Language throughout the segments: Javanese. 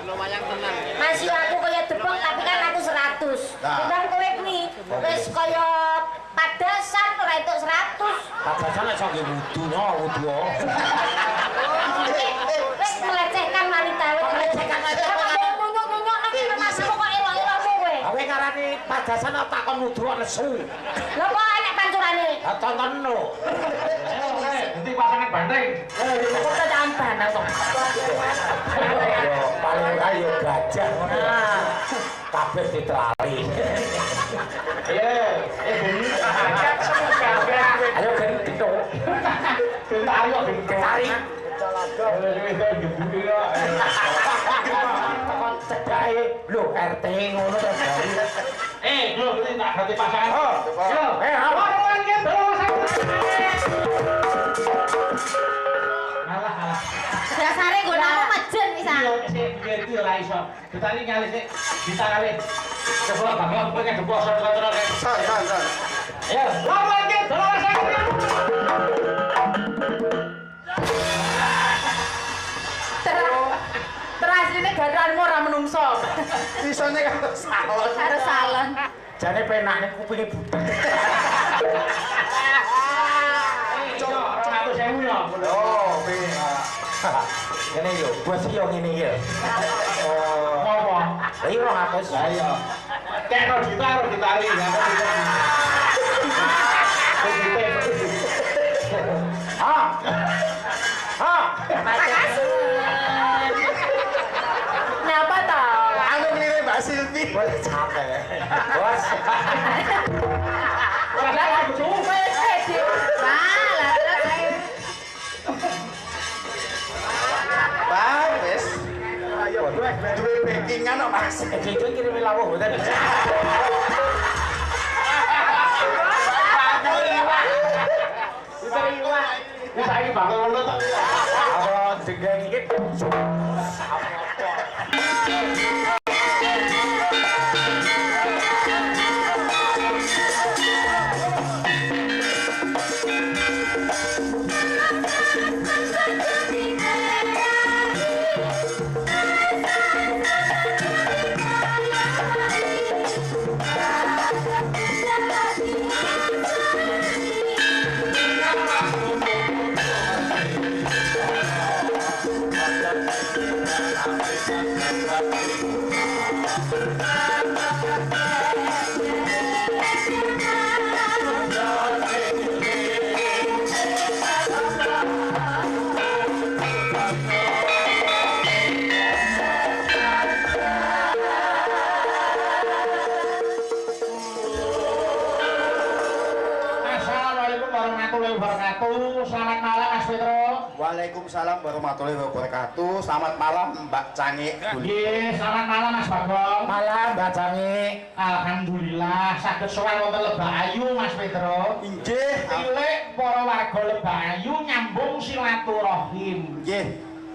lumayan tenang. Masih aku kaya debok tapi kan aku 100. Timbang kowe kuwi wis kaya padasan ora entuk 100. Padasan iso nggih wudu no, wudu. Wis melecehkan wanita, wis melecehkan wanita. Nyok-nyok nek termasuk kok elok-elokmu kowe. Kowe ngarani padasan apa takon wudu kok nesu. Lha kok enek pancurane? Ha tontonno. Nanti pasangan banteng. Kok tekan banang kok. Yo paling ora yo gajah ngono. Kabeh ditelali. Iya, bengi. Ayo gendho. Ayo Kari. Takon cedake lho RT ngono to bari. Lho, ini tak ganti pasangan. Yo, Halo. orang iki Alah. Dasare nggonamu mejen pisan. Iya, sik ngerti ora iso. Ditani nyali sik, ditarawe. Coba bakal kowe kan debok sore-sore. San. Ya, orang iki dolong sakit. Terasline gadahanmu ora menungso. Isone kan salon. Harus salon. Jane penak ning kupinge butek. Coba 200.000 ya. Oh, piye? Ngene yo, bos yo ngene iki. Ngopo? Lah iya 200. Lah iya. Kekno ditari ya. Makasih. Napa toh? Aku ngene Mbak Silvi. Boleh capek. Bos. Lah aku Kowe pede. Salah terus. Bang, wis. Ayo, duwe backingan kok Mas. Jujur kirim lawuh mboten. Wis saiki bakal ngono to. Apa dengeng iki Assalamualaikum warahmatullahi wabarakatuh. Selamat malam Mas Petro. Waalaikumsalam warahmatullahi wabarakatuh. Selamat malam Mbak Cangik. Nggih, selamat malam Mas Bagong. malam Mbak Jangi. Alhamdulillah saged sowan wonten Lebahayu Mas Petro. Inggih. Pilih para warga Lebahayu nyambung silaturahim. Nggih.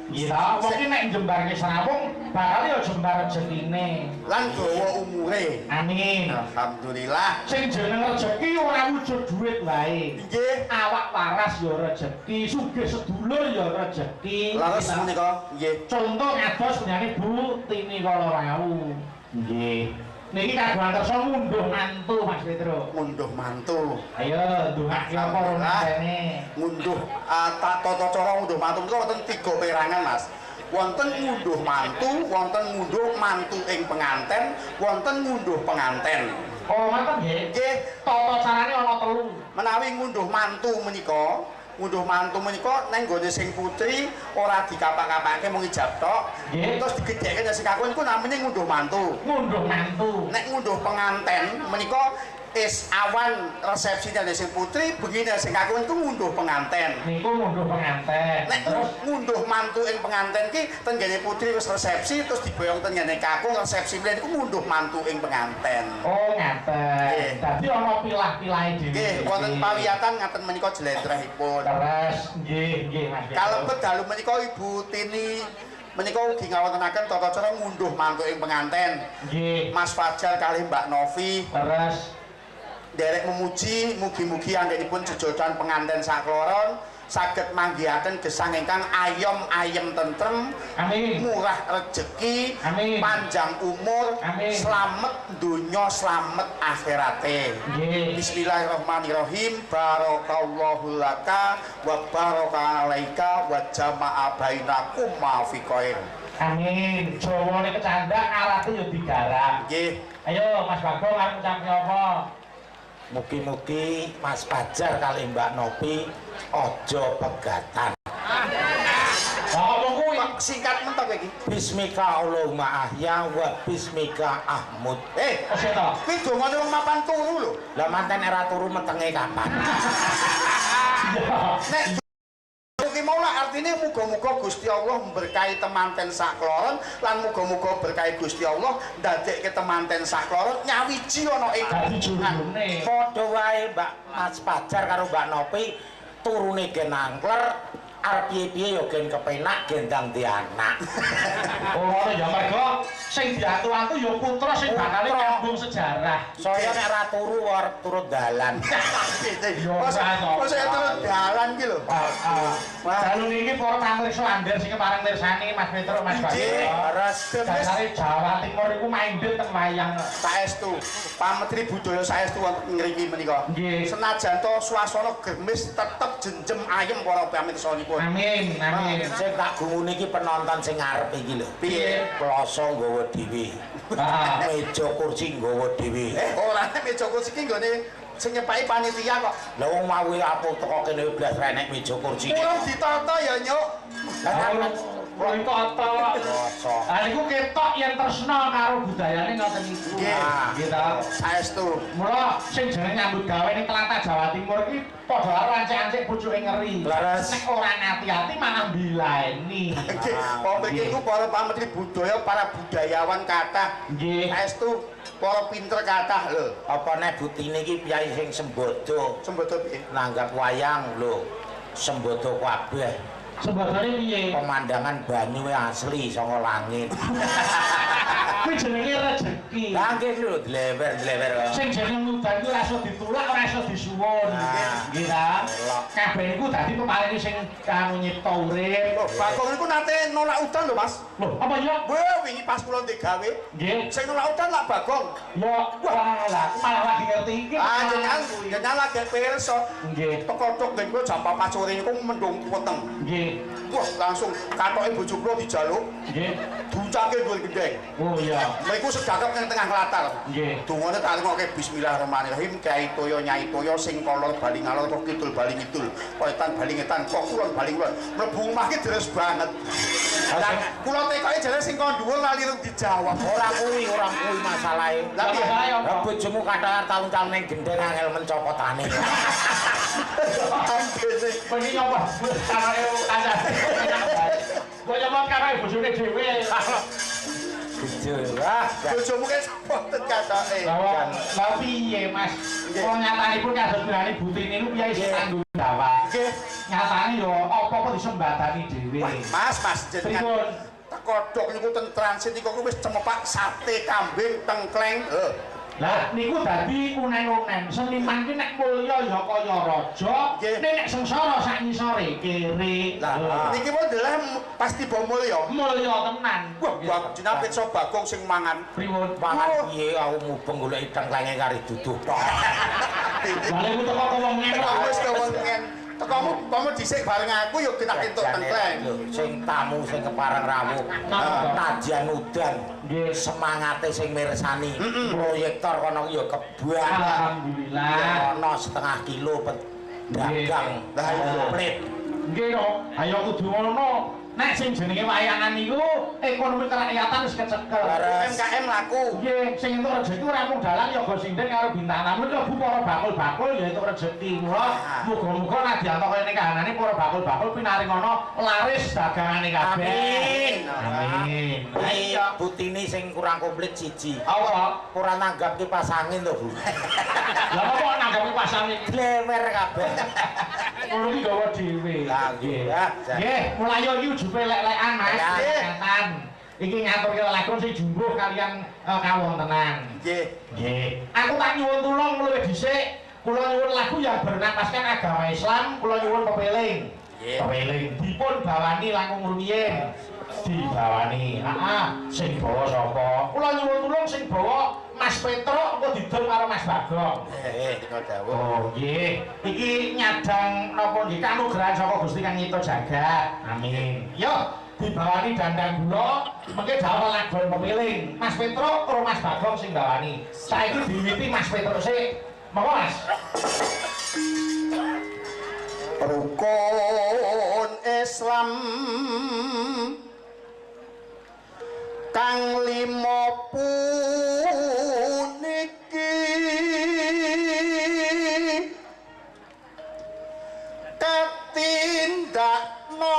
Iya, mungkin nek jembarke serawung bakal ya jembar rezekine. Lan dawa umure. Amin. Alhamdulillah. Sing jeneng rezeki ora wujud duit wae. Nggih. Awak waras ya rezeki, sugih sedulur ya rezeki. Laras menika nggih. Contoh ngados punyane Bu Tini kala wau. Nggih. Niki kagungan kersa ngunduh mantu Mas Petro. Ngunduh mantu. Ayo ndongake apa rene. Ngunduh tata cara ngunduh mantu menika wonten 3 perangan Mas. Wonten ngunduh mantu, wonten ngunduh mantu ing penganten, wonten ngunduh penganten. Oh, ngoten nggih. Nggih, Tata carane ana 3. menawi ngunduh mantu menika neng nggone sing putri ora dikapak-kapake mung ijab tok. Nggih. Terus digedheke sing kakung iku namanya ngunduh mantu. Ngunduh mantu. Nek ngunduh penganten menika is awan resepsinya dari sing putri begini sing kakung itu ngunduh penganten. Niku ngunduh penganten. Nek Terus ngunduh mantu ing penganten ki tenggene putri wis resepsi terus diboyong tenggene kakung resepsi mlen iku ngunduh mantu ing penganten. oh Nggih. ngaten. Dadi ana pilah-pilahe dhewe. Nggih, wonten pawiyatan ngaten menika jlentrehipun. Terus nggih Mas. Kalebet dalu menika Ibu Tini menika ugi ngawontenaken tata cara ngunduh mantu ing penganten. Nggih. Mas Fajar kalih Mbak Novi Terus derek memuji mugi-mugi anggenipun jejodan penganten sakloron saged manggihaken gesang ingkang ayem tentrem, amin, murah rezeki, amin, panjang umur, amin, slamet donya slamet akhirate. nggih. Bismillahirrahmanirrahim. Barakallahu laka wa baraka alaika wa jama'a bainakum ma fi khair. Amin. Jawane kecandak alate yo digarap. Nggih. Ayo Mas Bagong arep ngucapke apa? Mugi-mugi Mas Fajar kali Mbak Nopi ojo pegatan. Ngomong kuwi Singkat mentok iki. Bismika Allahumma ahya wa bismika ahmud. wis to. Kuwi dongane wong mapan turu lho. Lah manten era turu metenge kapan? Nek iki mau lah artine muga-muga Gusti Allah memberkahi temanten sakloron lan muga-muga berkahi Gusti Allah ndadekke temanten sakloron nyawiji ana ing Dadi jurune. Padha wae Mbak Mas Fajar karo Mbak Nopi turune gen angkler arep piye-piye ya gen kepenak gendang di anak. Oh, ngono ya mergo sing diatu-atu ya putra sing bakal nyambung sejarah. Saya nek ora turu arep turut dalan. Masa terus dalan ki lho. Dalu iki para pamirsa andher sing kepareng mirsani Mas Petro Mas Bagong. Terus Dasare Jawa Timur iku maindhet teng wayang. Saestu Pak Menteri Budaya saestu wonten ngriki menika. Nggih. Senajan to swasana gemis tetep jenjem ayem para pamirsanipun. Amin, amin. sing tak gungune iki penonton sing ngarep iki lho. Piye? Kloso nggawa dhewe. Heeh. Meja kursi nggawa dhewe. Ora nek meja kursi iki nggone sing nyepaki panitia kok. Lah wong mau apa teko kene blas renek meja kursi. Kurang ditata ya, Nyuk. Kuwi kok apa? Kloso. Ah niku ketok yen tresna karo budayane ngoten niku. Nggih. Nggih ta. Saestu. Mula sing jenenge nyambut gawe ning tlatah Jawa Timur iki padha karo ancek-ancek bojoke ngeri. Laras. Nek ora ngati-ati malah mbilaeni. Nggih, apa iki ku para Pak Menteri Budaya, para budayawan kathah. Nggih. Saestu para pinter kathah lho. Apa nek butine iki piyai sing sembodo Sembodo piye? nanggap wayang lho. Sembodo kabeh. Sebagane piye? Pemandangan banyu asli saka langit. Kuwi jenenge rejeki. Lah nggih lho dlewer-dlewer. Sing jeneng mudan iku ora iso ditulak, ora iso disuwun. Nah. Nggih ta? Kabeh niku dadi peparinge sing kanggo nyipta urip. Loh, Bagong niku nate nolak udan lho, Mas. Loh, apa ya? Wah, wingi pas kula ndek gawe, Nggih. sing nolak udan lak Bagong. Ya, wah lah, aku malah lagi ngerti iki. Ah, jenengan lagi pirsa. Nggih. Teko-tok ben kula jam 4 sore niku mendung weteng. Nggih. Wah, langsung katoke bojo kula dijaluk, Nggih. ducake dhuwur gendeng. Oh iya. Mriku segagap ning tengah latar. Nggih. Dungane tak ngoke bismillahirrahmanirrahim. Kyai Toyo Nyai Toyo sing kolor bali ngalor kok kidul bali ngidul. Wetan bali ngetan kok kulon bali kulon. Mlebu omah ki deres banget. Lah kula tekoke jare sing kon dhuwur lali rung dijawab. Ora kuwi masalahe. Lah piye? Lah bojomu kathah taun-taun ning gendeng angel mencopotane. Ambene. Pengen nyoba carane kancane. Kok nyoba carane bojone dhewe. Jujur. Wah, Bojomu ki sepoten katoke. Lah piye, Mas? Kok nyatanipun kados pirani butine niku piye sing tanggung jawab. Nggih. Nyatane yo apa-apa disembadani dhewe. Mas jenengan Pripun? kodhok niku ten transit niku wis cemepak sate kambing tengkleng. Lah niku dadi unen-unen. Seniman ki nek mulya ya kaya raja, nek sengsara sak ngisore kere. Lah niki pun ndeleh pasti bomulya. Mulya tenan. Wah, jenengan pirsa Bagong sing mangan. Pripun? mangan piye aku mubeng golek tengklenge kari duduh tok. Lah niku teko wongen kok. Wis kewengen. Tekomu dhisik bareng aku yo kena entuk tengkleng. Sing tamu sing kepareng rawuh. Tajian udan. Nggih. Semangate sing mirsani. Proyektor kono yo kebak. Alhamdulillah. Ono setengah kilo dagang. Lah iya. Komplit. Nggih kok. Ayo kudu ngono. Nek sing jenenge wayangan niku ekonomi kerakyatan wis kecekel. UMKM laku. Nggih, sing entuk rejeki ora mung dalan ya go sinden karo bintang tamu kok bu para bakul-bakul ya entuk rejeki. Mula muga-muga nek diantok kene kahanane para bakul-bakul pinaringono laris dagangane kabeh. Amin. Amin. Iya, butine sing kurang komplit siji. Apa? Ora nanggap kipas angin to, Bu. Lah kok nanggapi pasang iki? Blewer kabeh. Ngono iki gawa dhewe. Lah nggih. Nggih, mulai yo iki ujupe lek-lekan Mas. Nggih. Ketan. Iki ngaturke lelakon sing jumbuh kalian kawontenan. Nggih. Nggih. Aku tak nyuwun tulung luwih dhisik kula nyuwun lagu yang bernapaskan agama Islam, kula nyuwun pepeling. Pepeling dipun bawani langkung rumiyin. Dibawani. Sing bawa sapa? Kula nyuwun tulung sing bawa Mas Petro engko didol karo Mas Bagong. Kok dawuh. Oh, nggih. Iki nyadang napa nggih kanugrahan saka Gusti Kang Nyipta Jagat. Amin. Yo, dibawani dandang gula, mengke dawuh lagon pepiling. Mas Petro karo Mas Bagong sing bawani. Saiki diwiwiti Mas Petro sik. Monggo, Mas. Rukun Islam kang 5 puniki katindakno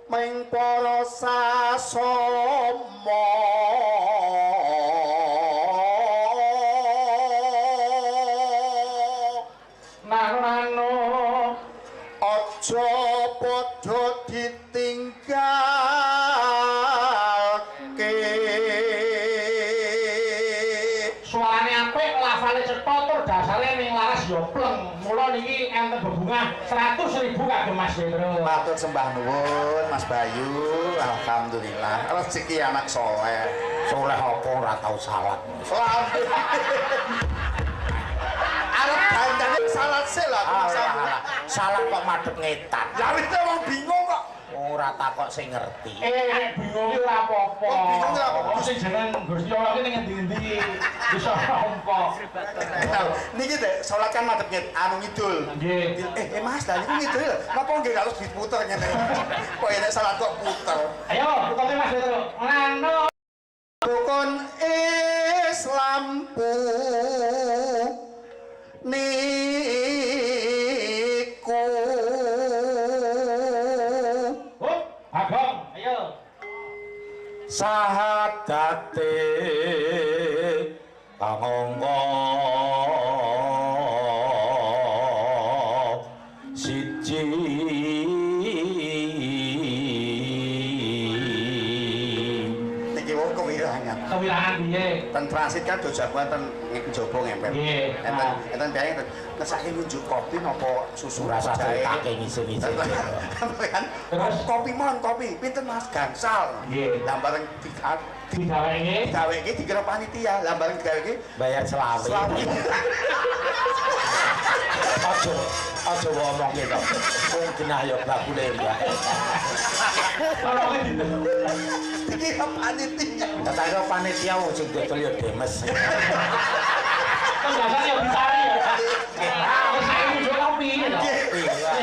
ming para sasama aja padha ditinggalke. Suarane apik, lafale cetha tur dasare ning laras ya pleng. Mula niki enten bebungah 100.000 kagem Mas Petro. Matur sembah nuwun Mas Bayu. Alhamdulillah rezeki anak soleh. Soleh apa ora tau salat. Arep dandane salat sik lho. Salah kok madhep ngetan. Lah wis wong bingung kok. Ora takok sing ngerti. Bingung iki ora apa-apa. Bingung ora apa-apa. Sing jeneng Gusti Allah iki ning endi-endi bisa nampa. Niki Dek, salat kan madhep anu ngidul. Nggih. Mas, lah niku ngidul lho. Napa nggih harus diputer ngene? Kok enek salat kok puter. Ayo, putere Mas Petro. Ngono. Rukun Islam niku Bagong, ayo. Sahadate pangangga siji niki wong kewirangan. Kewirangan piye? Ten transit kan do jagoan ten njaba ngempel. Nggih. Enten bae ngesake nunjuk kopi napa susu rasa jahe. kake ngisi-ngisi. Kan kopi mon kopi pinten Mas gangsal. Nggih. Lah bareng Digaweke. digaweke dikira panitia. Lah bareng digaweke Bayar selawe. Aja ngomong gitu. Wong genah ya bakule mbak. Tolonge dinten. dikira panitia. Katanya panitia wong sing dodol ya demes. Biasanya yang dicari ya. Terus saya muncul kopi.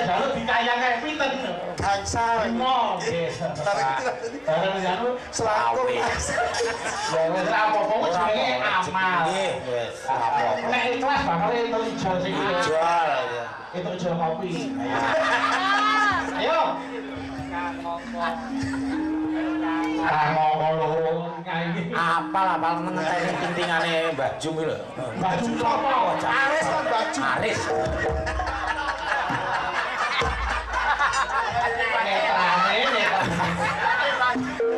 Jalur dikayang kayak pinten. Gangsal. Mau. Barang janu Selaku Mas. ya wis apa-apa wis jenenge amal. Nggih, wis apa-apa. Nek ikhlas bakal itu jual sing Jual. itu jual kopi. Ayo. Ngomong ngayi. Apal ngenteni pintingane Mbah Jum iki lho. Baju apa? Aris kan baju. Aris.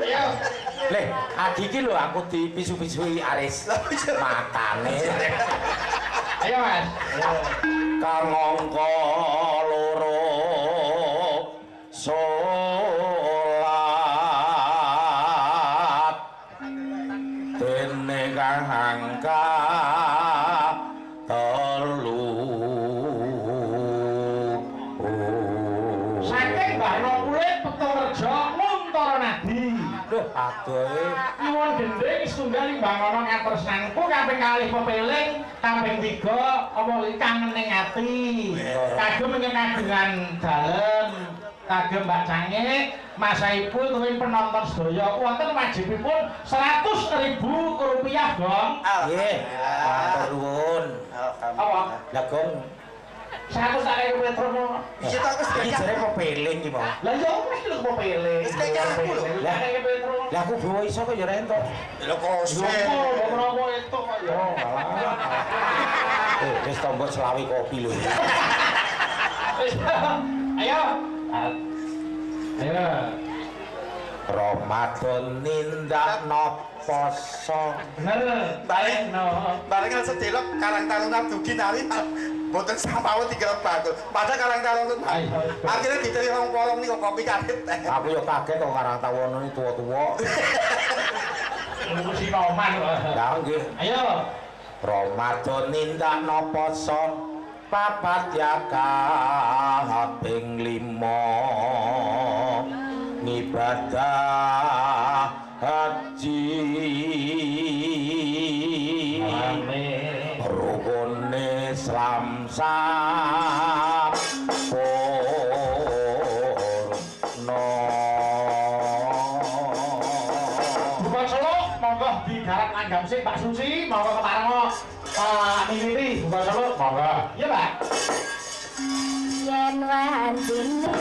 Ayo. Leh, adi iki lho aku dipisu-pisui Aris. Matane. Ayo Mas. Kang angka loro salat dene kang angka telu. Saking Mbah Kulit Peturjo Muntara Nadi. Duh, adohe Nyuwun gending setunggal bangono ngatresnanku kaping kalih pepeling, kaping 3 apa kangen ning ati. Kagem ingkang kagungan dalem, kagem Mbak Cange, Mas Saipul tuwin penonton sedaya wonten wajibipun 100.000 rupiah, Gong. nggih, matur nuwun. Apa? Lah Gong, 100.000 metro. Iki tak wis iki jare pepeling iki mau. Lah ya wis lho pepeling. Wis kayak aku lho. Lah kayak Petro. Lah aku bawa iso kok ya entuk. lho kose. Yo ngono itu kok ya. Wis tombol selawi kopi lho. Ayo. Ayo. Ramadan nindakno poso. Bener. Bareng sedelok Karang Taruna dugi nari mboten sampawon digerep bakul. Padahal Karang Taruna akhirnya diteri wong polong niku kopi kaget. Aku yo kaget kok Karang Taruna iki tuwa-tuwa. Ngurusi noman kok. Lah nggih. Ayo. Ramadan nindakno poso papat yakah ping 5 ngibadah haji rukune Islam sampurna. Bukan Solo, monggo digarap langgam sih Pak Susi, monggo keparengo Mimiti, bukan Solo, monggo. Iya Pak. Yen wandine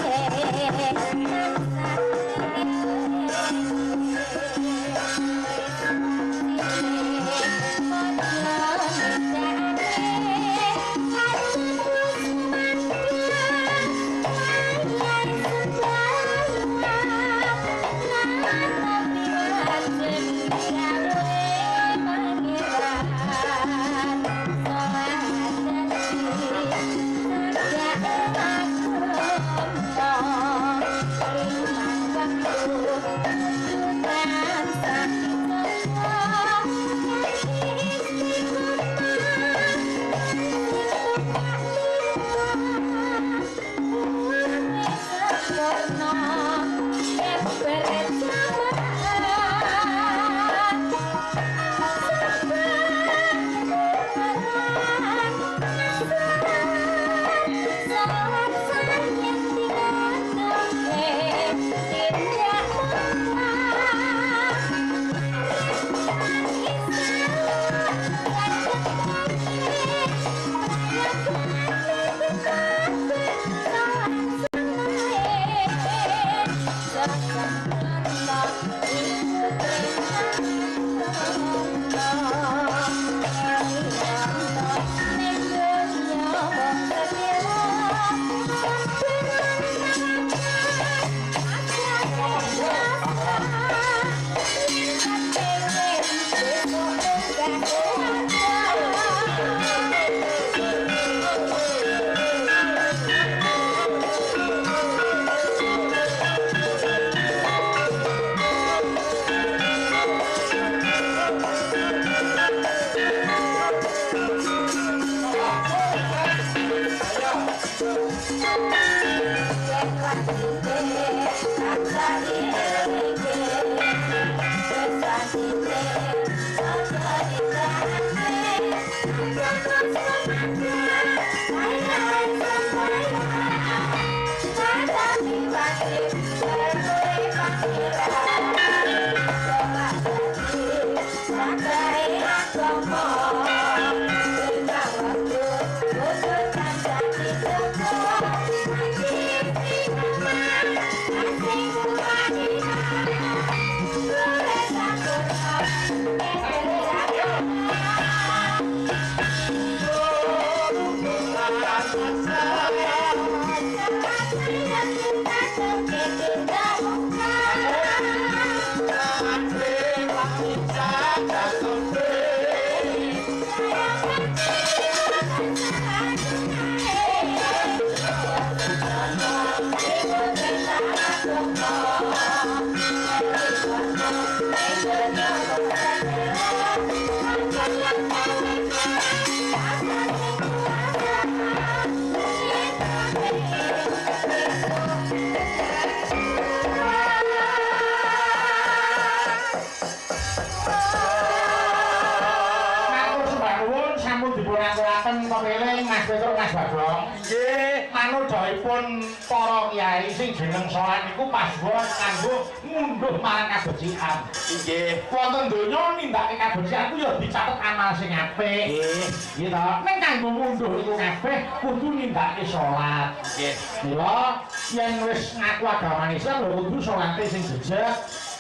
Mas Bagong. Nggih, manudhaipun para kyai sing jeneng sowan niku paswa kanggo ngunduh marang kabecikan. Nggih. Wonten donya nindakake kabecikan ku ya dicatet amal sing apik. Nggih. Nggih to. Ning kanggo ngunduh iku kabeh kudu nindakake salat. Nggih. Mila yen wis ngaku agama Islam lho kudu salate sing jejeg,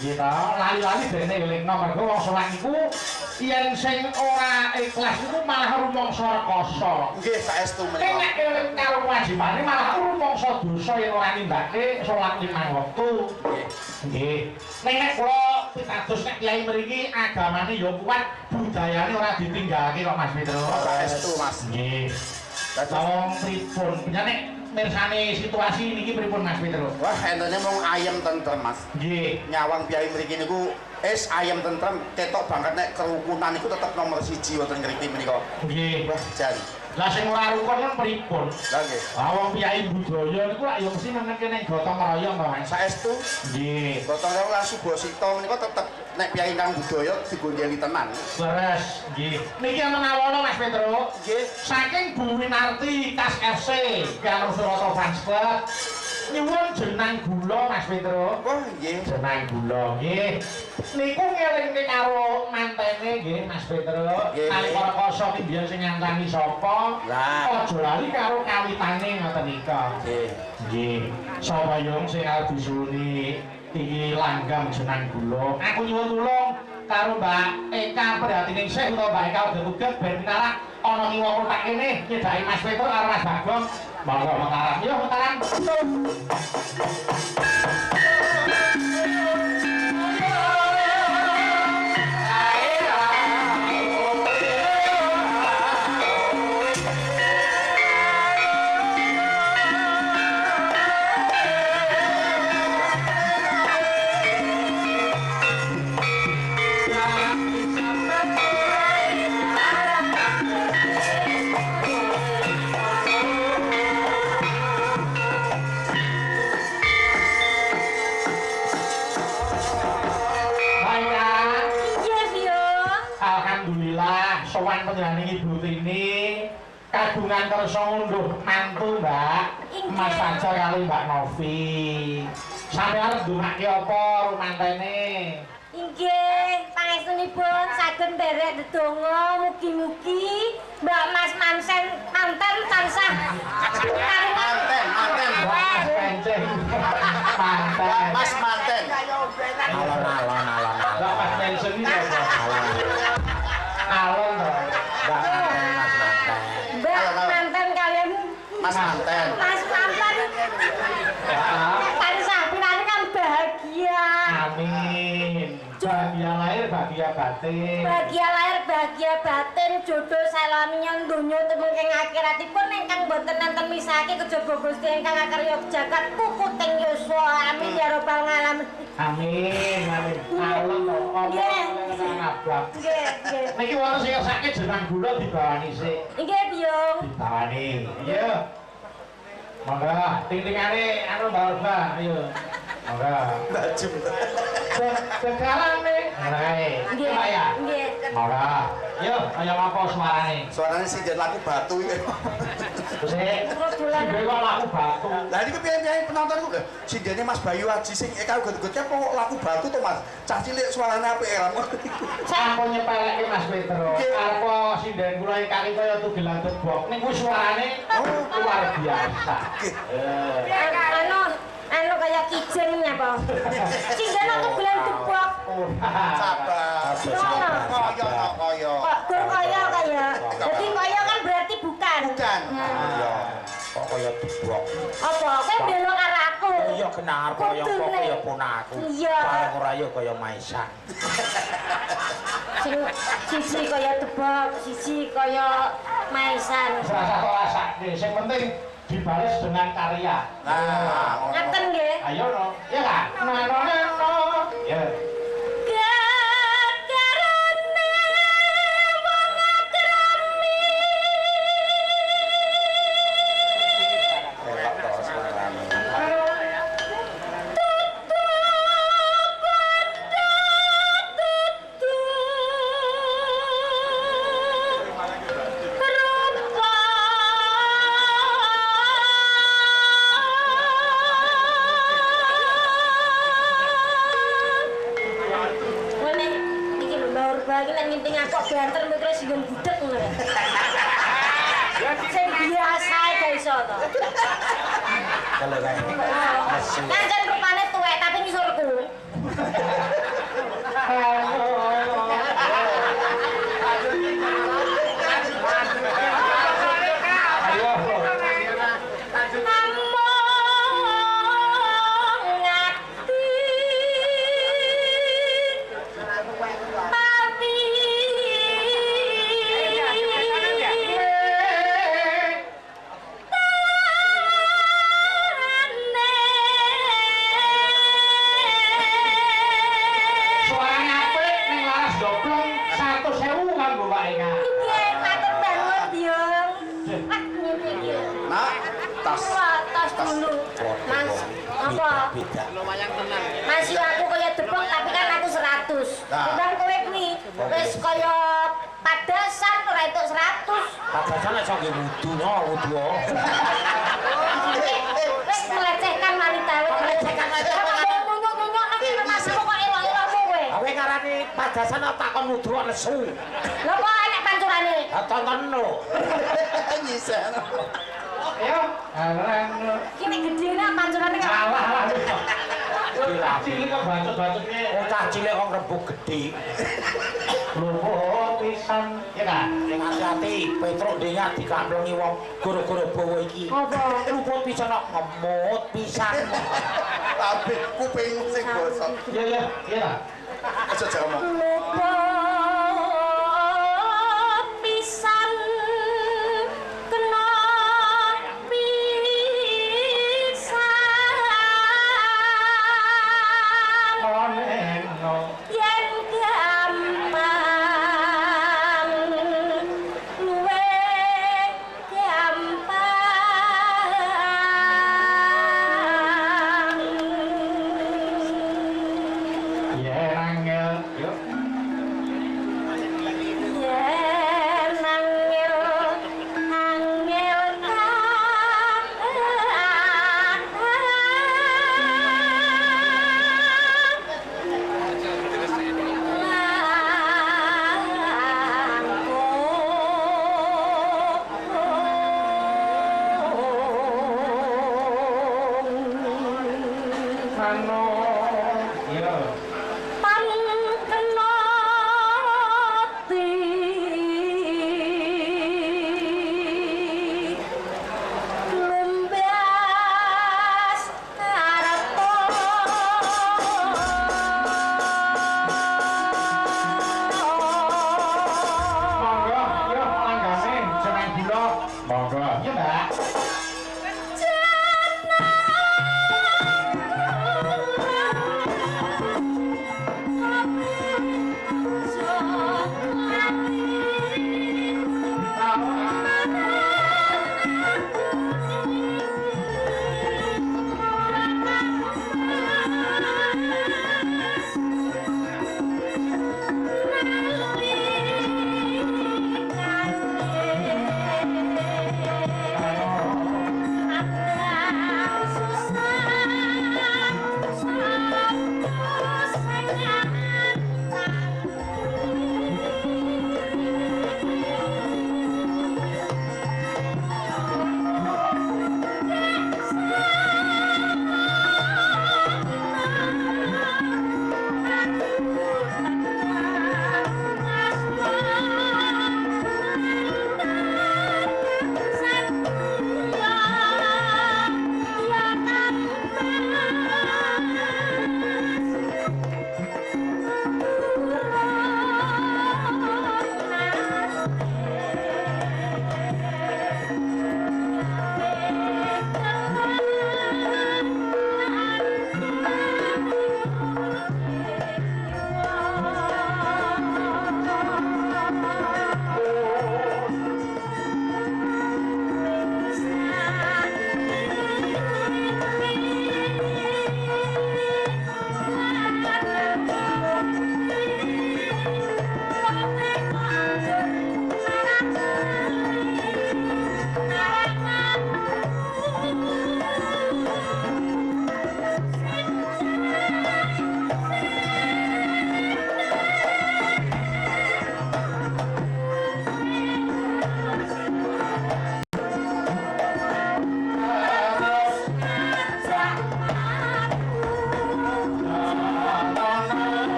Gitu, lali-lali dene elingno mergo wong salat iku yen sing ora ikhlas iku malah rumangsa rekoso. Nggih, saestu menika. Nek eling karo wajibane malah rumangsa dosa yen ora nindakake salat 5 wektu. Nggih. Nek kula pitados nek kiai mriki agamane ya kuat, budayane ora ditinggalake kok Mas Petro. Saestu, Mas. Nggih. Wong pripun? Nek mirsani situasi niki pripun Mas Petro? Wah, entene mung ayem tentrem, Mas. Nggih. Nyawang piyai mriki niku ayem tentrem, ketok banget nek kerukunan iku tetep nomor 1 wonten ngriki menika. Nggih. Wah, jan. Lah sing ora rukun kan pripun? Lah nggih. Wong piyai budaya niku lak ya mesti menengke ning gotong royong to, Mas. Saestu Nggih. gotong royong lan Subasita menika tetep nek piyai ingkang budaya digonjeli tenan. Leres, nggih. Niki menawa Mas Petro, Nggih. saking Bu Winarti Tas FC karo Surata Fans Club nyuwun jenang gula Mas Petro. Wah, nggih. Jenang gula nggih. Niku ngelingke karo mantene nggih Mas Petro. Nggih. Nalika rekoso ki biyen sing nyantani sapa? Lah. Aja lali karo kawitane ngoten nika. Nggih. Nggih. Sapa yung sing arep disuni iki langgam jenang gula. Aku nyuwun tulung karo Mbak Eka Prihatini Syekh utawa Mbak Eka Uget ben pinarak ana kiwa kotak kene nyedaki Mas Petro karo Mas Bagong. Monggo mataram. Yo mataram. Sowan panjenengan Ibu Tini kagungan kersa ngunduh mantu Mbak Mas Fajar kali Mbak Novi. Sampe arep ndongake apa rumantene? Inggih, pangestunipun saged nderek ndedonga mugi-mugi Mbak Mas Mansen manten tansah Manten. Mas Penceng. Manten. Mas manten. Alon-alon. Mbak Mas Penceng iki apa? Alon to. Mbak manten, Mas manten. Mbak manten kalian Mas manten. Mas manten tansah pinane kan bahagia. Amin. Bahagia lahir, bahagia batin. Bahagia lahir, bahagia batin, jodoh salaminya donya temengking akhiratipun ingkang boten nenten misahake kejaba Gusti ingkang akarya jagat kukuting yuswa. Amin ya rabbal alamin. Amin. Alon to. Nggih. Ngabrak. Nggih. Niki wonten sing sakit jenang gula dibawani sik. Nggih, Biyung. Dibawani. Iya. Monggo, ting-tingane anu Mbak, ayo. Monggo. Bajem. Sekarane. Ngae. Nggih. Ya. Nggih. Monggo. Yo, kaya apa suarane? Suarane sinjen laku batu iki. Sik. Terus dolan. Sing kok laku batu. Lah niku piye-piye penonton iku lho. Sinjene Mas Bayu Haji sing Eka Uget-uget kok laku batu to Mas. Cah cilik suarane apik ya. Sampun nyepeleke Mas Petro. Apa sinden kula ingkang kaya tugelan tebok. Niku suarane luar biasa. Anu kayak kijeng apa? Singen aku bilang tebak. Sabar. Kaya. Kok kaya kaya. Jadi kaya kan berarti bukan. Bukan. Iya. Kok kaya debok. Apa? Kowe belok karo aku. Iya kenar kaya kok kaya ponaku. Iya. Paling ora ya kaya Maisan. Siji kaya tebak, siji kaya maisan. Rasa-rasane sing penting dibalas dengan karya. Nah, Ngaten nggih. Ayo no, ya kan? No. Ya. Gagarane wong akrami. Elok to suarane. Nginting aku banter mikir sing budek ngono ya. Sing biasa ae iso to. Kalau kayak Kan jan rupane tuwek tapi ngisorku. Tas. Tas dulu. Mas, apa? Beda. Masih aku kaya debok tapi kan aku 100. Nah. Bang kowe kuwi wis kaya padasan ora entuk 100. Padasan iso nggih wudu no, wudu. Wis melecehkan wanita, wis melecehkan wanita. Nyok-nyok nek termasuk kok elok-elokmu kowe. Kowe ngarani padasan apa takon wudu kok nesu. Lha kok enek pancurane? Tonton no. Nyisen. Ayo, alang. Iki nek gedene pancurane kan. Alah. Gila, cilik kok bacot-bacotnya. Cah cilik kok rembug gedhe. Lho, pisan. Ya kan? Sing hati-hati, Petruk dengar dikamplengi wong gara-gara bawa iki. Apa? Luput pisan kok ngemut pisan. Tapi kuping sing gosok. Iya. Aja ngomong. Lupa pisan kena pisan Oneno. yen gampang luwe gampang Ya, angel. Yuk. yen angel Mano. Yo. Monggo, yo langgane jeneng gula. Monggo. Iya, Mbak.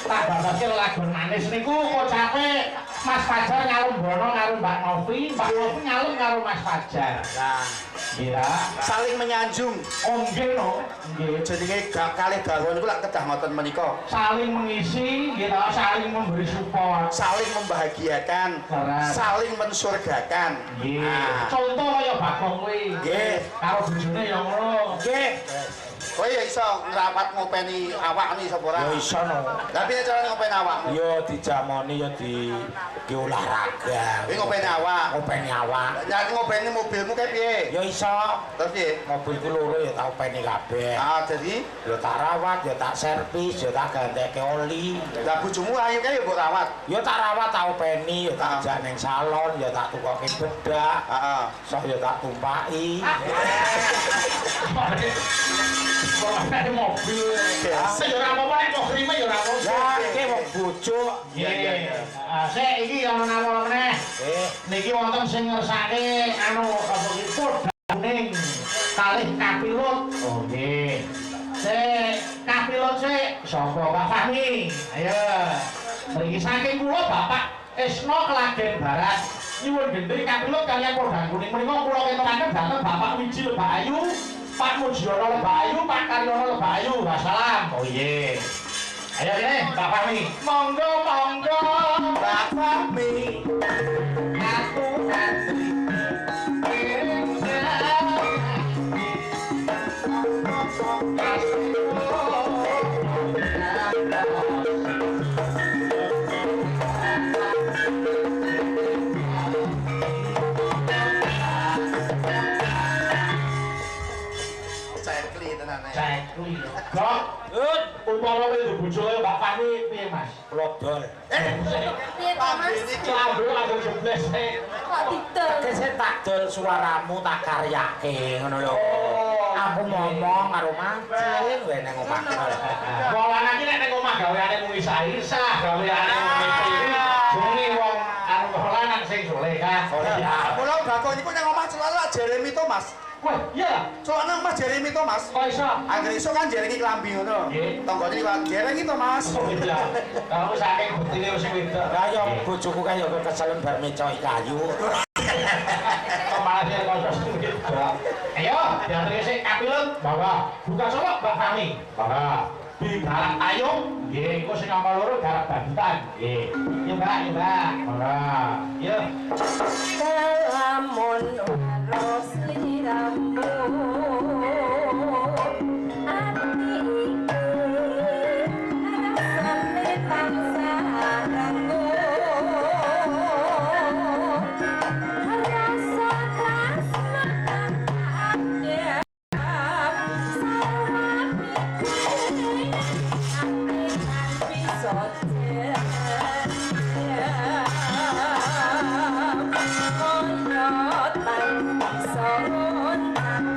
Tak babaske lagon manis niku kocape Mas Fajar nyalum bono karo Mbak Novi nyalum karo Mas Fajar. Nah, iya, saling menyanjung. Oh nggih no. Nggih. Jenenge kalih garwa niku lak kedah ngoten menika. Saling mengisi, gitu, saling memberi support, saling membahagiakan, saling mensurgakan. Nggih. Nah. Contoh kaya Bagong kuwi. Nggih. Karo bojone ya ngono. Nggih. Kowe ya iso ngrapat ngopeni awak ni sapa ora? Ya iso no. Lah piye cara ngopeni awak? Ya dijamoni ya di olahraga. Kowe ngopeni awak. Ngopeni awak. Ya ngopeni mobilmu kae piye? Ya iso. Terus piye? Mobilku loro ya tak openi kabeh. Ah, jadi Ya tak rawat, ya tak servis, ya tak gantekake oli. lah bojomu ayu kae ya mbok rawat. Ya tak rawat, tak openi, ya tak ajak ning salon, ya tak tukoke bedak. Heeh. Sok ya tak tumpaki. Kok ada mobil. Ya ora apa-apa nek kok krime ya ora apa-apa. Ya iki wong bojo. Nggih. Sik iki ana nama meneh. Niki wonten sing ngersake anu apa iki kuning kalih kapilut. Oh nggih. Sik kapilut sik sapa Pak Fahmi? Ayo. Mriki saking kula Bapak Esno Klagen Barat. Nyuwun gendeng kapilut kalian Kodang Kuning menika kula ketokaken dhateng Bapak Wiji Lebayu, Pak Mujiono Lebayu, Pak Karyono Lebayu. Wassalam. Oh iya. Ayo kene Pak Fahmi. Monggo monggo Pak Fahmi. Aku antri. Cekli. Kok umpama kowe bojo kaya Mbak Fahmi piye Mas? Lodol. Piye to Mas? Lambe langsung jebles. Kok didol? Tegese tak dol suaramu tak karyake ngono lho. Aku ngomong karo mancing wae nang omah. Malah iki nek ning omah gaweane mung isa-isa, gaweane ngene. Jenenge wong anu keholanan sing solehah. Kula bakon niku nang omah celana Jeremy Thomas. Wah, iya. Celana Mas Jeremy Thomas. Kok iso? Angger iso kan Jeremy klambi ngono. Nggih. Tanggane liwat Jeremy Thomas. Oh iya. Kalau saking butine wis wedok. Lah yo bojoku kan yo keselen bar mecoki kayu. Malah dia kocok gitu. Ayo, diantri sik kapilut. Bawa. Buka sapa Mbak Fahmi? Bawa. Di garap ayung. Nggih, iku sing nomor loro garap babitan. Nggih. Iya, Mbak, iya, Mbak. Bawa. Iya. Lamun waros liramu ati iki rasane tansah ranggo rasa tresnan ati sawami ati bisa Sorry.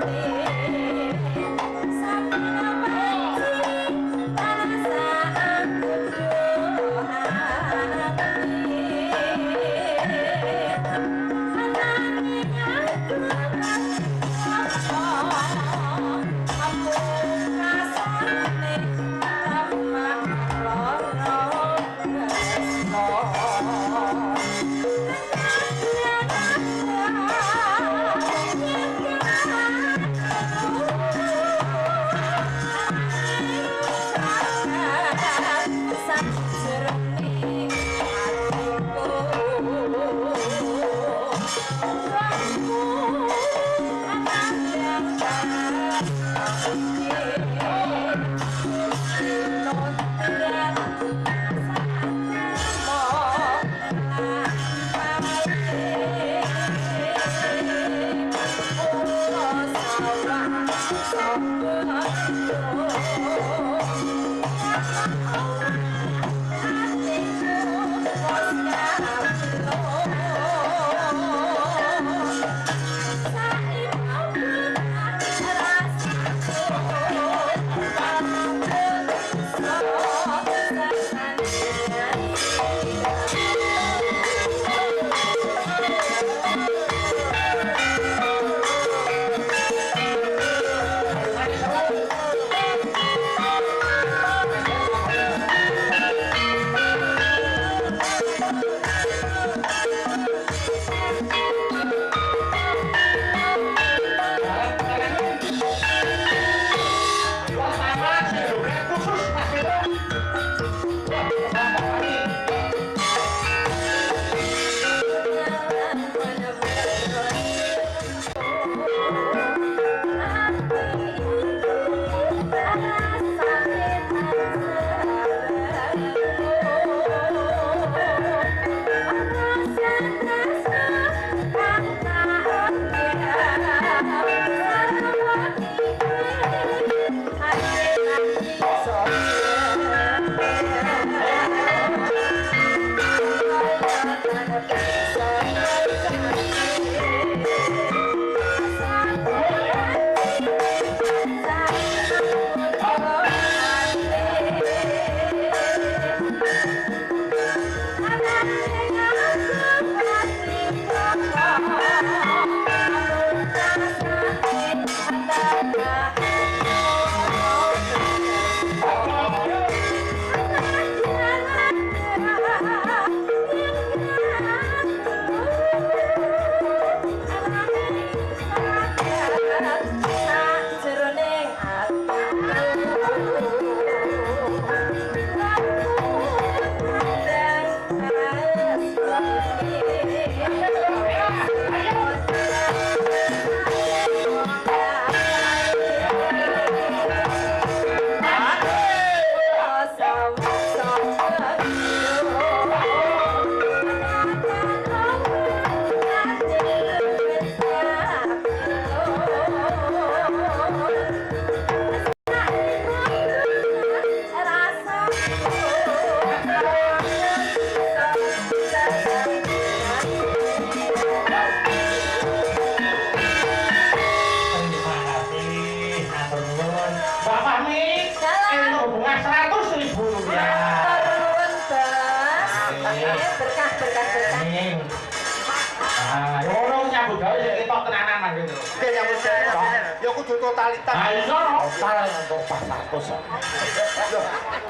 Ya kudu totalitas. Ha iso no. Total untuk 400.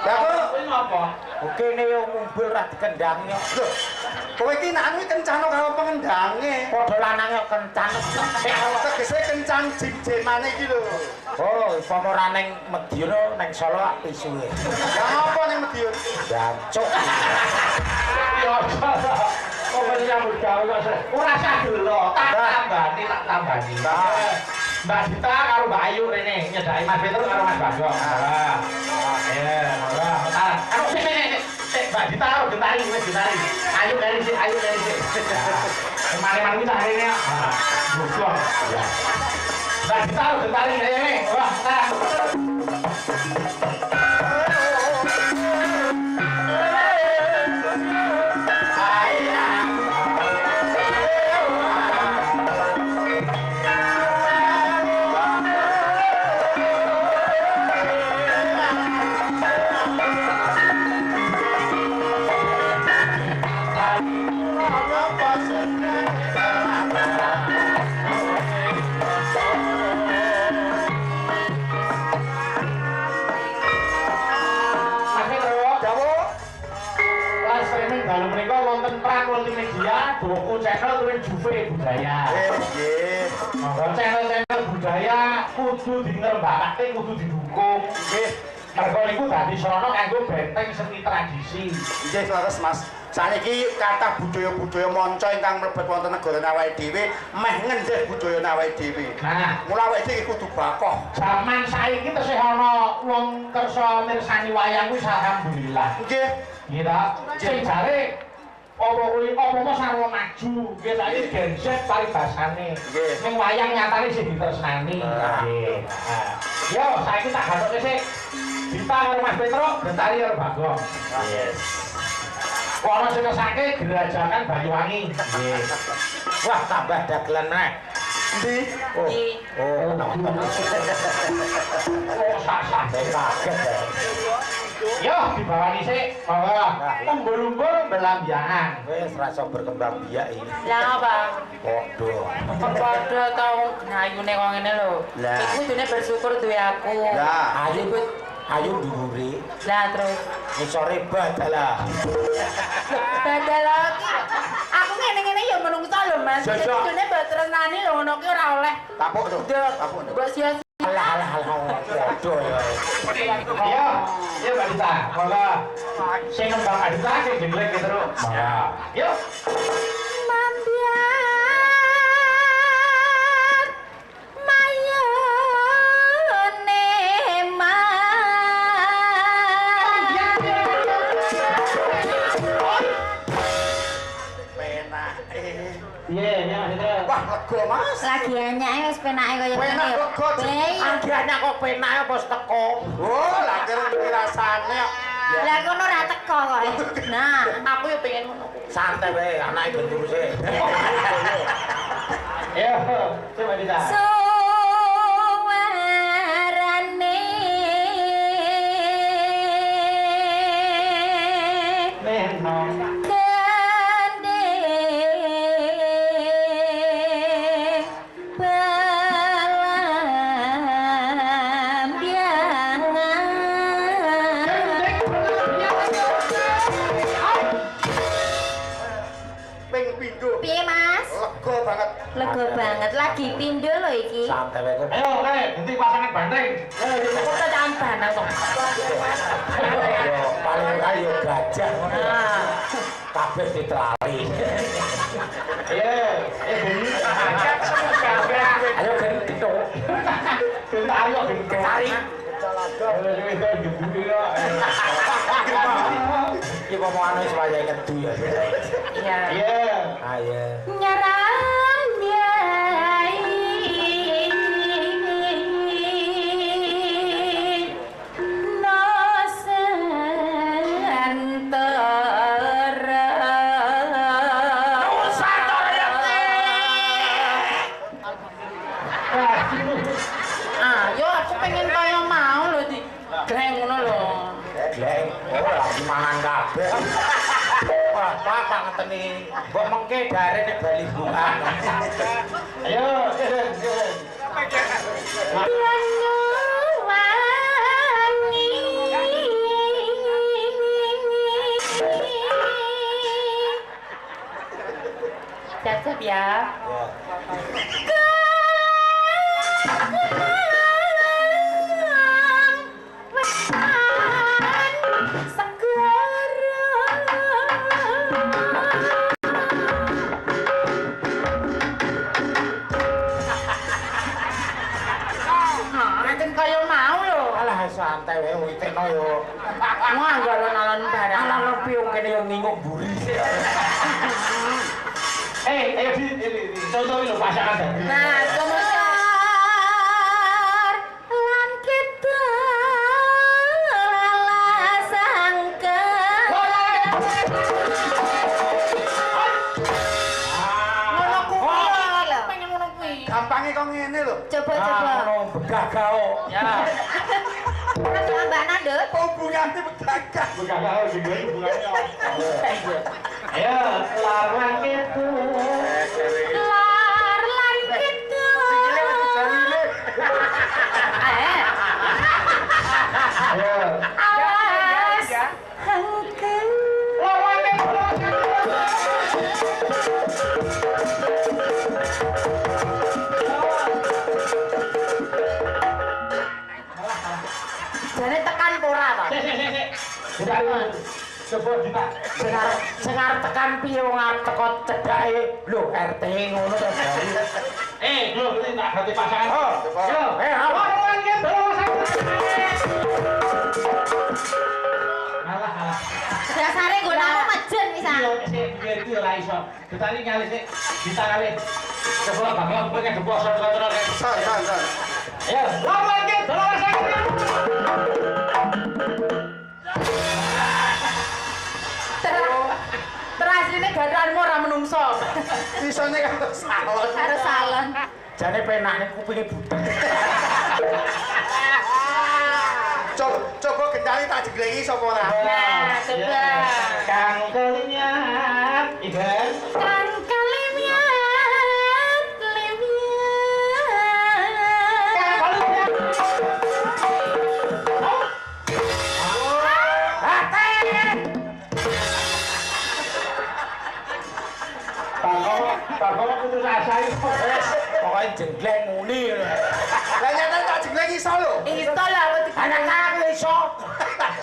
Lah Kuwi ngopo? Oke ini yang ngumpul ra dikendangnya. Loh, kowe iki nek anu kencana karo pengendange. Padha lanangnya kencan. Tegese kencan jim-jimane iki lho. Oh, umpama ra ning Mediona ning Solo pisuwe. Ya apa ning Medion? Jancuk. Ya kok menyambut gawe kok ora usah dulu, tak tambani. Mbak Dita karo Mbak Ayu rene nyedaki Mas Petrus karo Mas Bagong. Anu sik Mbak Dita karo Gentari wis Gentari. Ayu dari sik. Kemarin-kemarin kita hari ini bosong. Mbak Dita karo Gentari rene. Wah, Buku channel tuwin Juve budaya. Nggih. Monggo channel-channel budaya kudu dingrembakake, kudu didukung. Nggih. Mergo niku dadi sono kanggo benteng seni tradisi. Nggih, leres Mas. Saniki kathah budaya-budaya manca ingkang mlebet wonten negara awake dhewe meh ngendheh budaya awake dhewe. Nah, mula awake dhewe kudu bakoh. zaman saiki tesih ana wong kersa mirsani wayang kuwi alhamdulillah. Nggih. Nggih ta? Sing jare apa sarwa maju, nggih saiki genset paribasane. Nggih. Ning wayang nyatane sing ditresnani. Nggih. Yo, saiki tak gatoke sik. Dita karo Mas Petruk, Gentari karo Bagong. Yes. Kono sing kesake Gerajakan Banyuwangi. Nggih. Wah, tambah dagelan neh. Ndi? Oh, nonton. Oh, sah-sah. Kaget ya. Yo, dibawani sik. Monggo. Umbul-umbul belambiangan. Wis rasa berkembang biak iki. Lah apa? Waduh. Padha tau ngayune kok ngene lho. Lah. Iku dene bersyukur duwe aku. Lah, Ayo dhuwure. Lah terus Ngisore badalah. badal lagi. Aku ngene-ngene ya menungso lho, Mas. Jajak. Dene mbok tresnani lho ngono ki ora oleh. tapuk to. Tapuk to. Mbok sia-sia. Alah. Waduh ya. Yo, yo Mbak Dita. Monggo. Sing nembang Adita sing jengleng ki terus. Monggo. Yo. Wah, lega Mas. Lagi anyake wis penake kaya Penak ngene. lega. Anggane kok penake apa teko. Oh, lah kira rasane kok. Lah kono ora teko kok. Nah, Aku yo pengen ngono. Santai wae, anake ben turuse. Ayo, coba Dita. suarane Nenong. gandeng pelambiangan. Ping pindho. Piye Mas? Lega banget. Lega banget lagi pindho lho iki. Santai wae. Ayo, ganti pasangan banteng. Kok tekan banget kok. Yo paling ora yo gajah ngono. Kabeh ditelali. Iya, bunyi. Ayo gendho. Kita ayo gendho. Tarik. Iki pomongane wis wayahe kedu ya. Iya. Iya. Ayo. Nyarang yai no santara. Yo aku pengen kaya mau lho di greng ngono lho. Gleng, ora dimangan kabeh. Wah, pak ngeteni. Mbok mengke darene bali bungan. Ayo, Piano wangi Siap-siap ya. Anjen kaya mau lho. Alah santai wae witekno yo. Wah, galon-alon barang. Alah piung kene yo nginguk mburi. ayo di contohin lo pasangan tadi. Nah, coba lan kita sangka ngono kuwi lho. Pengen ngono kuwi. Gampange kok ngene lho. coba Ngono begah gao. Ya. nanti Mbak Nando Hubungane begagah. Bukan kalau juga hubungannya. Ayo, larang itu. lar lan kita Ayo. awas hangke Larang itu. Jane tekan ora to. Bentar, coba kita. Sing arep tekan piye wong arep teko cedhake lho RT ngono to bali. Belum ini tak ganti pasangan. Oh, Yo, apa? larang itu. Alah. dasare nggonamu mejen bisa Iya, biar itu ora iso. Kita ini ngali sih, kita kali. Coba bangga pengen debos kontrol. San. Ayo, larang itu. Terasline gadahanmu ora menungso. Isone karo salon. harus salon Jane penak ning kupinge budek. Coba gendali tak jeglengi sapa ora? Nah, coba. Kang kelinyat, Iben. kan kalimiat Bapak putus asa itu. Pokoke jenggleng muni. Lah nyata tak jeglengi iso lho. Iso lah aku Anak aku iso.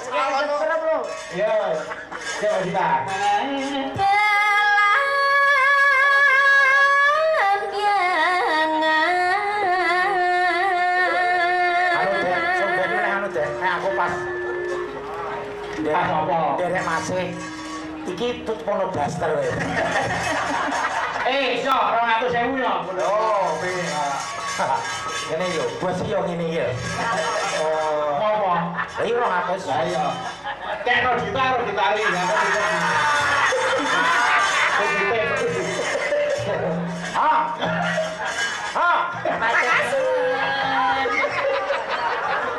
Salon lho. serem lho. Yo, coba kita. Anu dek, soben meneh anu dek. Aku pas Pas apa? derek masih iki tutpono daster wae. So, 200.000 yo. Oh, piye? Ngene yo, bos yo ngene iki. Ngopo? Lah iki 200. Lah iya. Kekno gitar gitari ya.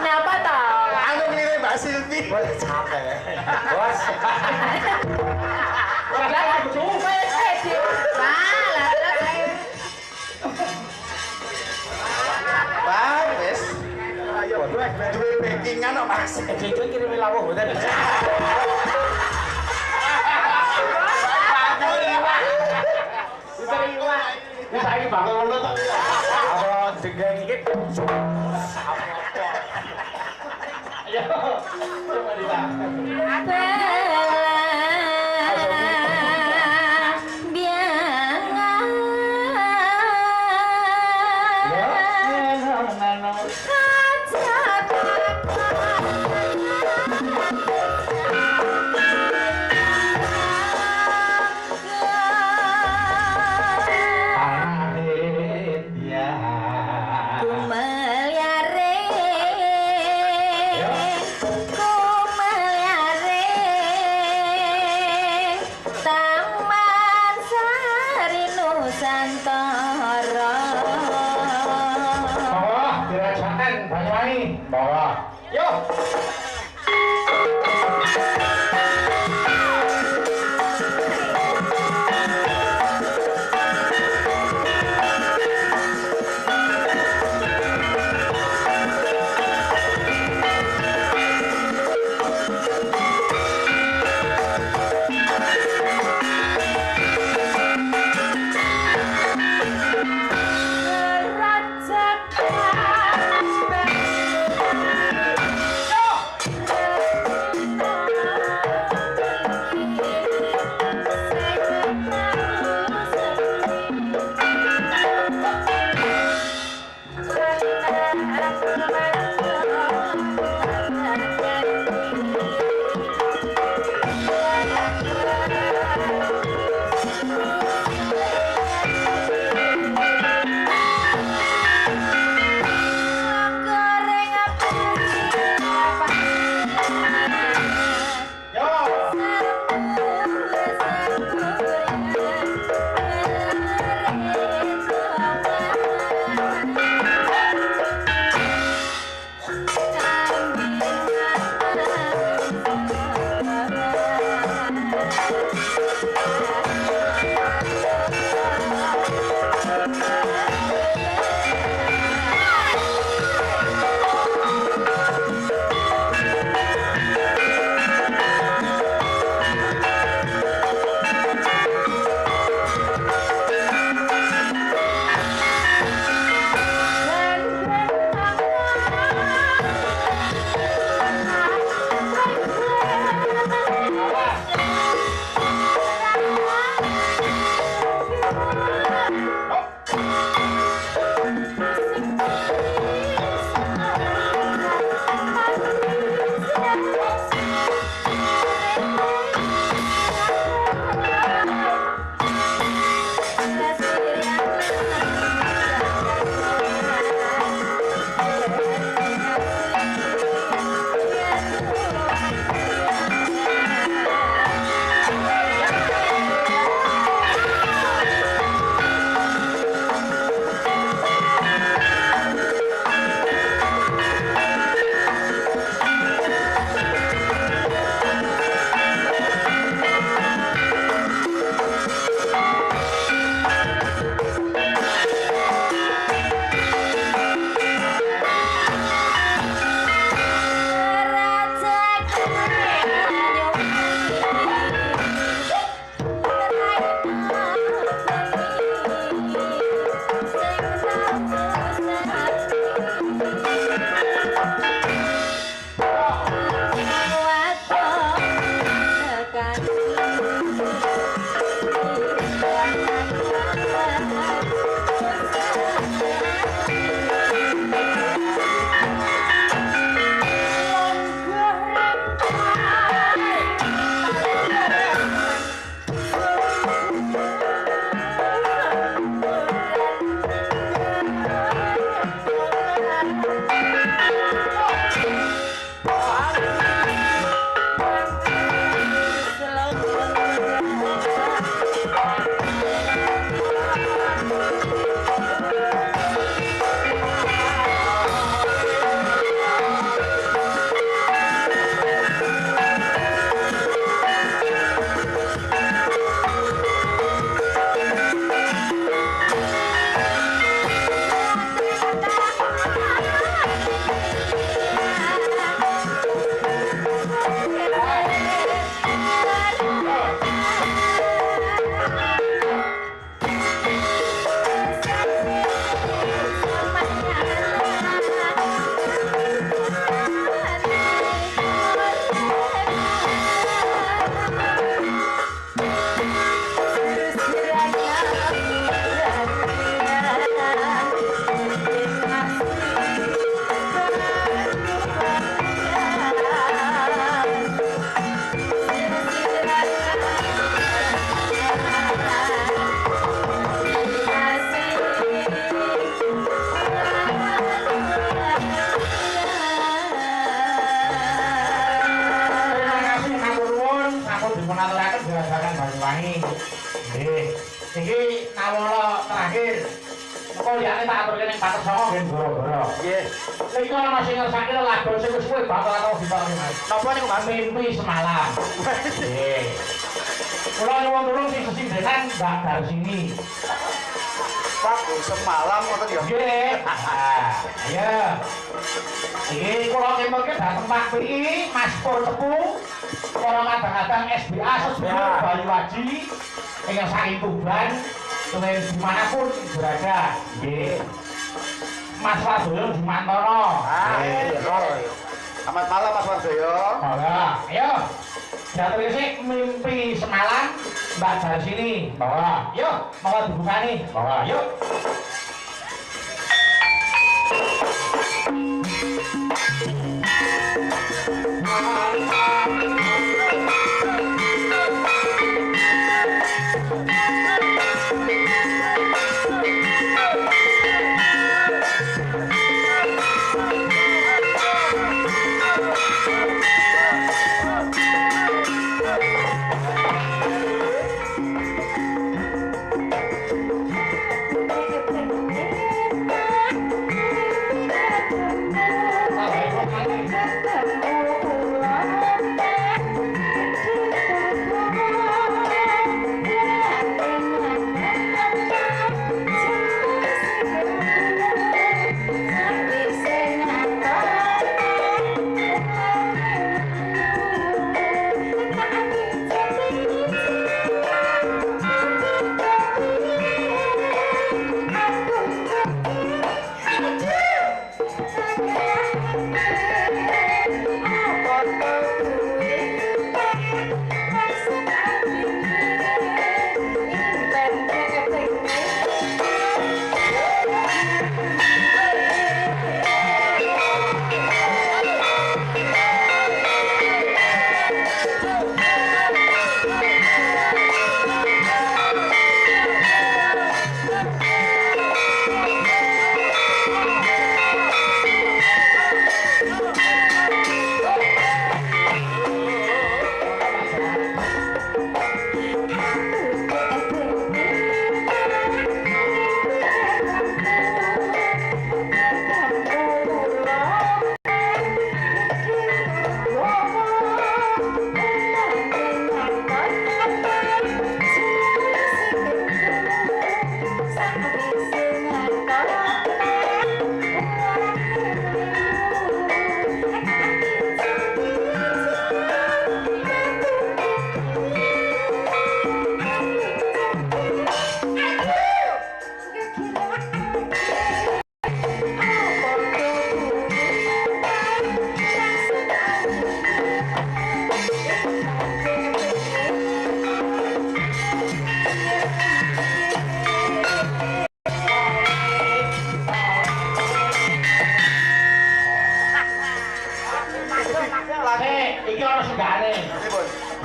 Napa tau? Aku ngelire Mbak Silvi. Boleh capek. Bos. Ora aku tuh. Wes di. Lah terus ae. Bang, wis. Ayo, duwe backingan kok, Mas. Itu kirim lawuh mboten. Bisa iki bakal ngono to. Apa dengeng iki? Ayo. Coba Dita. Bawa. Yo. iki nawara terakhir. Kok liyane tak aturke ning Batas Songo ngen goro-goro. Nggih. Iki ana sing ngersake lagu sing wis suwe bakal tau diparingi Mas. Napa niku Mas? Mimpi semalam. Nggih. Kula nyuwun tulung sing sesindenan Mbak Darsini. Pak semalam ngoten ya. Nggih. Ayo. Iki kula kemake dateng Pak PI, Mas Pur Tepu, para kadang-kadang SBA Sesbaya Banyuwangi ingkang saking Tuban, dengan dimanapun berada. Nggih. Mas Wardoyo Dimantoro. Selamat malam Mas Wardoyo. Ayo. Jatuh sih mimpi semalam Mbak Darsini. Bawa. Yuk, mau dibuka nih. Bawa. Yuk.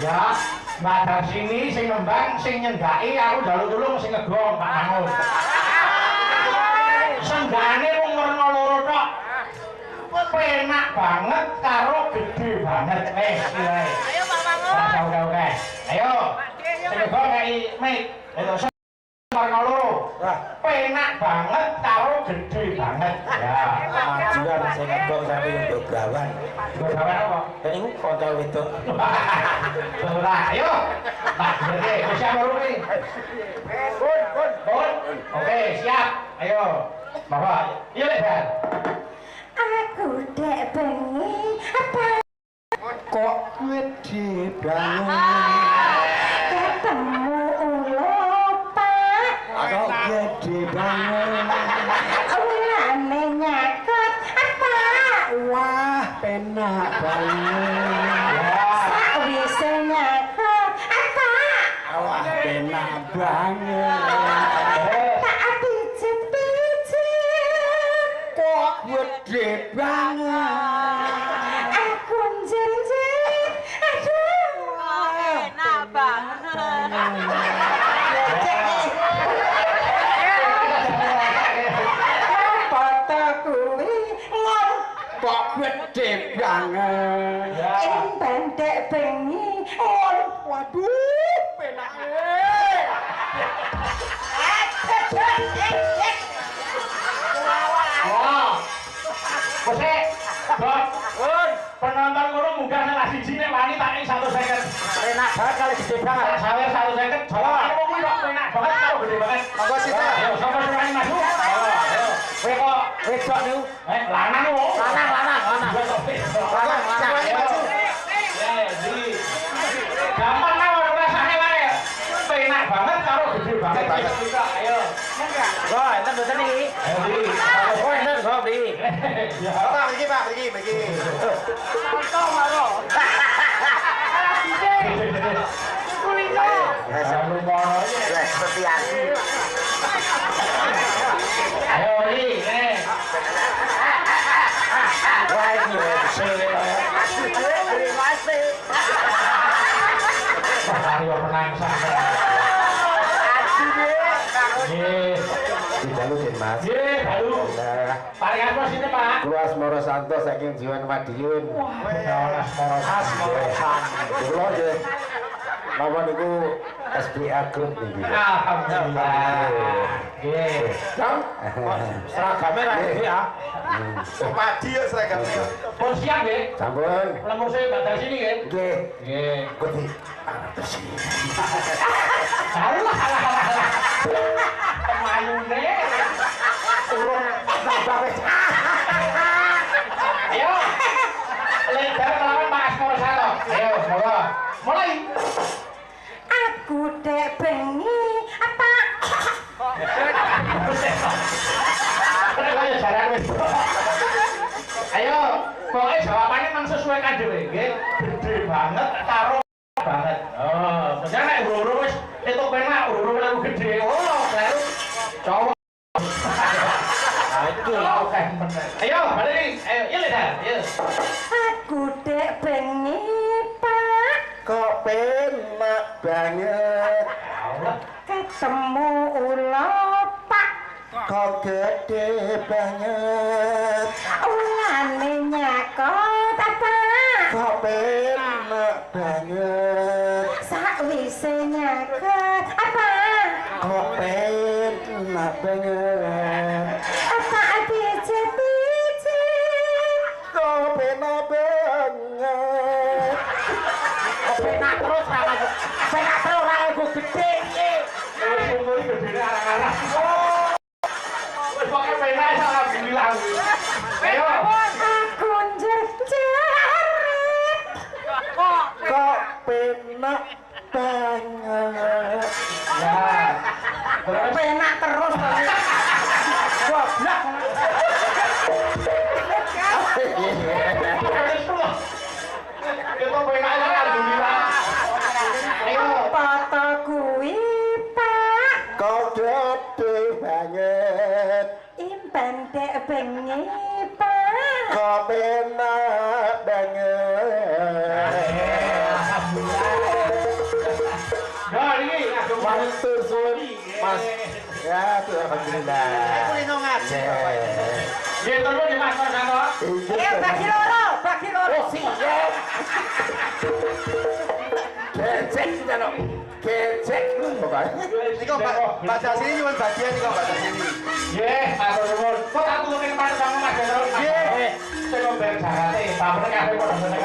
Ya, Mbak Darsini sing nembang, sing nyendaki, aku njaluk tulung sing ngegong Pak Mangun. Senggane wong werna loro tok. Penak banget karo gede banget. Silae. Ayo Pak Mangun. Oke. Ayo. Sing ngegong kei mic. Warna loro. Penak banget karo gede banget. Ya, Kemajuan sing ngegong sampe begawan. begawan apa? Ya iku kanca wedok. Ora, ayo. Pak, jadi siap baru nih. Bun. Oke, siap. Ayo. Bawa. Iya, Lebar. Aku dek bengi apa Kok wedi banget. ketemu ulopak Kok wedi banget. ulane nyakot apa Wah, penak banget. sakwise nyakot apa Wah, penak banget. tak pijet-pijet Kok wedi banget. aku njenjet aduh enak banget foto kuwi ngom Kok wedi banget. ing bandek bengi ngom Waduh, penak. Wah. Kose, Bos. Penonton ngono munggah salah siji nek wani tak ing 1 second. Enak banget kali gede banget. Sawer 1 second. Jawabanmu kuwi kok enak banget karo gede banget. Monggo sih. Ayo, sapa sing wani maju? Ayo. Kowe kok wedok niku? Lanang kok. Lanang. Gampang mawon rasane wae. Enak banget karo gede banget. Ayo. Wah, enten mboten iki. Ayo, Di. Oh, enten kok Di. Ya. Pak, begini. Selalu mono. Ya, seperti aku. Ayo, Di. Wah, iki Ayo menang sampai. Dijalu Den Mas. Nggih, baru. Nah, Pak Asmoro sini, Pak. kula Asmoro Santo saking Jiwan Madiun. Asmoro Kula nggih. Napa niku SBA Group niki. Alhamdulillah. Nggih. Kang, seragamnya ra iki ya. Padi ya seragamnya. Pun siap nggih. Sampun. Lemur saya batal sini nggih. Nggih. Nggih. Gusti. Alah. Kemayune. Urung nambah wis. Ayo. Lebar melawan Pak Asmoro Santo. Ayo, monggo. Mulai. Aku dek bengi apa? Ayo jaran wis. Ayo, pokoknya jawabannya memang sesuai kan dhewe, nggih. Gede banget karo banget. Oh, maksudnya nek urung wis itu penak urung lalu gede. Oh, lalu cowok. Itu oke bener. Ayo, balik nih. Ayo, iya Leda. Ayo. Aku dek bengi Pak Kok penak banget. ketemu ula Pak Kok gede banget. ulane nyakot apa? Kok penak banget. Sakwise nyakot apa? Kok penak banget. Apa pijit-pijit? Kok penak banget. Penak terus ra aku. Penak terus ra aku gede iki. Wis umur gedene arang-arang. Wis pokoke penak alhamdulillah. Ayo. Aku njerjerit. Kok penak banget. Ya. Terus Penak terus kali. Goblok. kita penak alhamdulillah. Ayo. Foto kuwi Pak Kok gede banget. impen dek bengi Pak. Kok penak banget. Nah, ini langsung Matur suwun Mas. Ya, tuh alhamdulillah. Kulino ngaji Bapak. Nggih, terus di Mas Santo. Ayo bagi loro. Siap. Kecek kita no. Kecek pokoknya. Niko Mbak Dasini nyuwun bagian niko Mbak Dasini. Nggih, matur nuwun. Kok tak turunin Pak sama Mas Santo. Nggih. Sing ngombe jarate, pamrih kabeh padha seneng